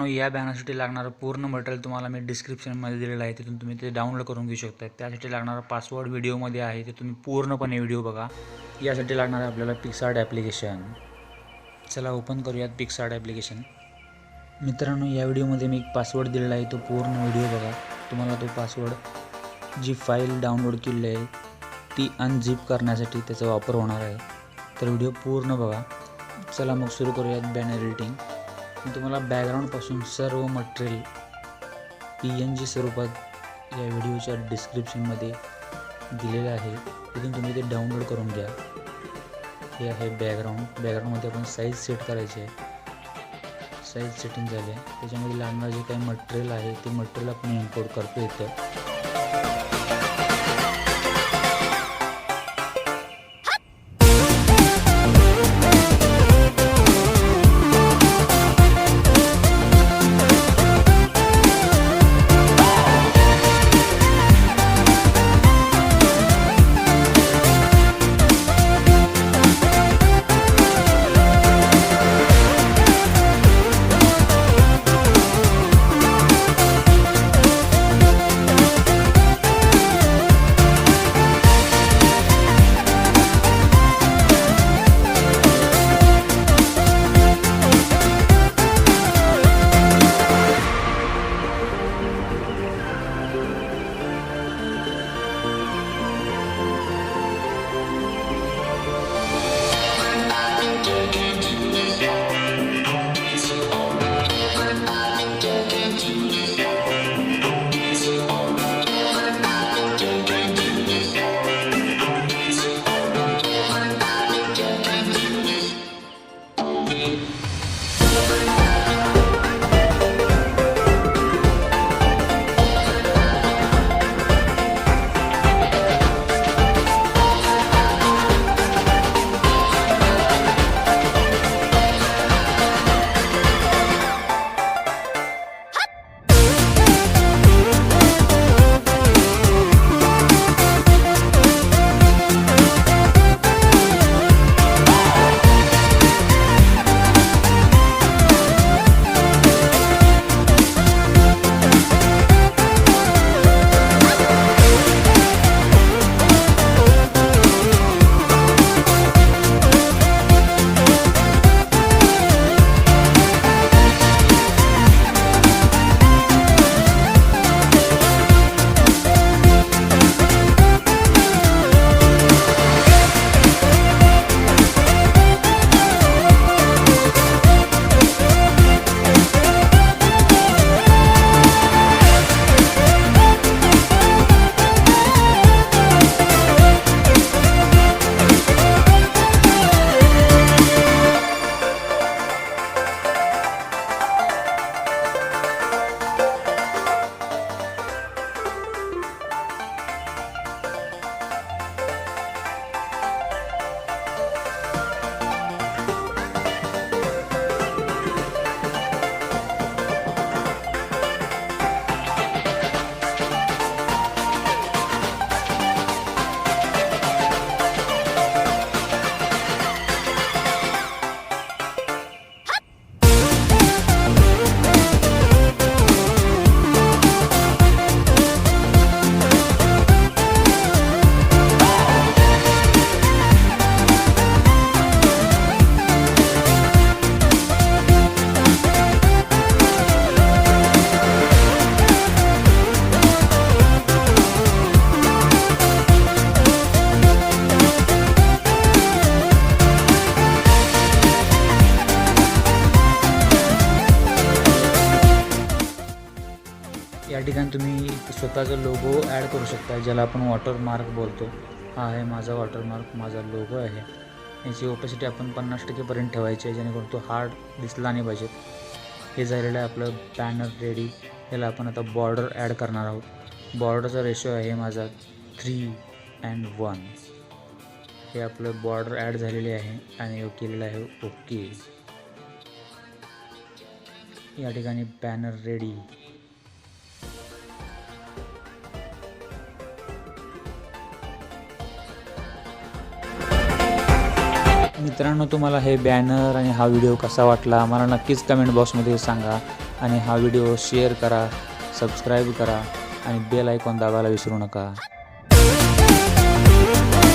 मित्रांनो, या बॅनरसाठी लागणारं पूर्ण मटेरियल तुम्हाला मी डिस्क्रिप्शनमध्ये दिलेलं आहे, तिथून तुम्ही ते डाउनलोड करून घेऊ शकता। त्यासाठी लागणारा पासवर्ड व्हिडिओमध्ये आहे, ते तुम्ही पूर्णपणे व्हिडिओ बघा। यासाठी लागणार आहे आपल्याला PicsArt ॲप्लिकेशन। चला ओपन करूयात PicsArt ॲप्लिकेशन। मित्रांनो, या व्हिडिओमध्ये मी एक पासवर्ड दिलेला आहे, तो पूर्ण व्हिडिओ बघा। तुम्हाला तो पासवर्ड जी फाईल डाउनलोड केली आहे ती अनझिप करण्यासाठी त्याचा वापर होणार आहे, तर व्हिडिओ पूर्ण बघा। चला मग सुरू करूयात बॅनर एडिटिंग। मी तुम्हाला बॅकग्राऊंडपासून सर्व मटेरियल PNG स्वरूपात या व्हिडिओच्या डिस्क्रिप्शनमध्ये दिलेलं आहे, तिथून तुम्ही ते डाउनलोड करून घ्या। हे आहे बॅकग्राऊंडमध्ये आपण साईज सेट करायची आहे। साईज सेटिंग झाली आहे, त्याच्यामध्ये लागणारं जे काही मटेरियल आहे ते मटेरियल आपण इम्पोर्ट करतो इथं। या ठिकाणी तुम्ही स्वतःचा लोगो ॲड करू शकता, ज्याला आपण वॉटरमार्क बोलतो। हा आहे माझा वॉटरमार्क, माझा लोगो आहे। याची ओपेसिटी आपण 50% पर्यंत ठेवायची आहे, जेणेकरून तो हार्ड दिसला नाही पाहिजे। हे झालेलं आहे आपलं बॅनर रेडी। याला आपण आता बॉर्डर ॲड करणार आहोत। बॉर्डरचा रेशो आहे माझा 3:1। हे आपलं बॉर्डर ॲड झालेले आहे आणि केलेलं आहे ओके। या ठिकाणी बॅनर रेडी। मित्रांनो, तुम्हाला हे बॅनर आणि हा व्हिडिओ कसा वाटला मला नक्कीच कमेंट बॉक्समध्ये सांगा आणि हा व्हिडिओ शेअर करा, सबस्क्राईब करा आणि बेल आयकॉन दाबायला विसरू नका.